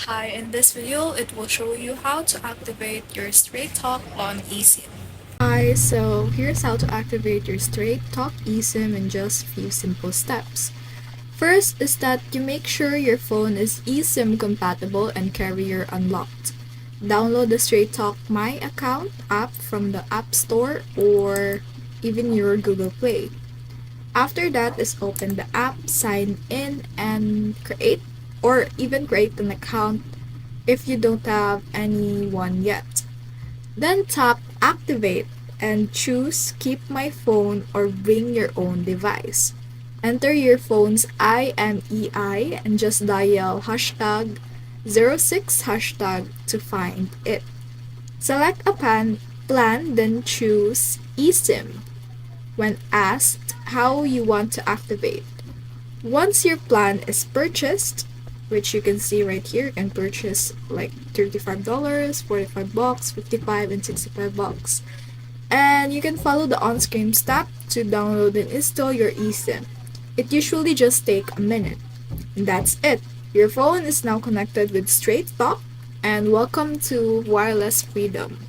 Hi, in this video, it will show you how to activate your Straight Talk on Esim. Hi, so here's how to activate your Straight Talk eSIM in just few simple steps. First is that you make sure your phone is eSIM compatible and carrier unlocked. Download the Straight Talk My Account app from the App Store or even your Google Play. After that is open the app, sign in and create an account if you don't have anyone yet. Then tap Activate and choose Keep My Phone or Bring Your Own Device. Enter your phone's IMEI and just dial #06 to find it. Select a plan, then choose eSIM when asked how you want to activate. Once your plan is purchased, which you can see right here, you can purchase like $35, $45, $55 and $65. And you can follow the on-screen step to download and install your eSIM. It usually just takes a minute. And that's it. Your phone is now connected with Straight Talk and welcome to wireless freedom.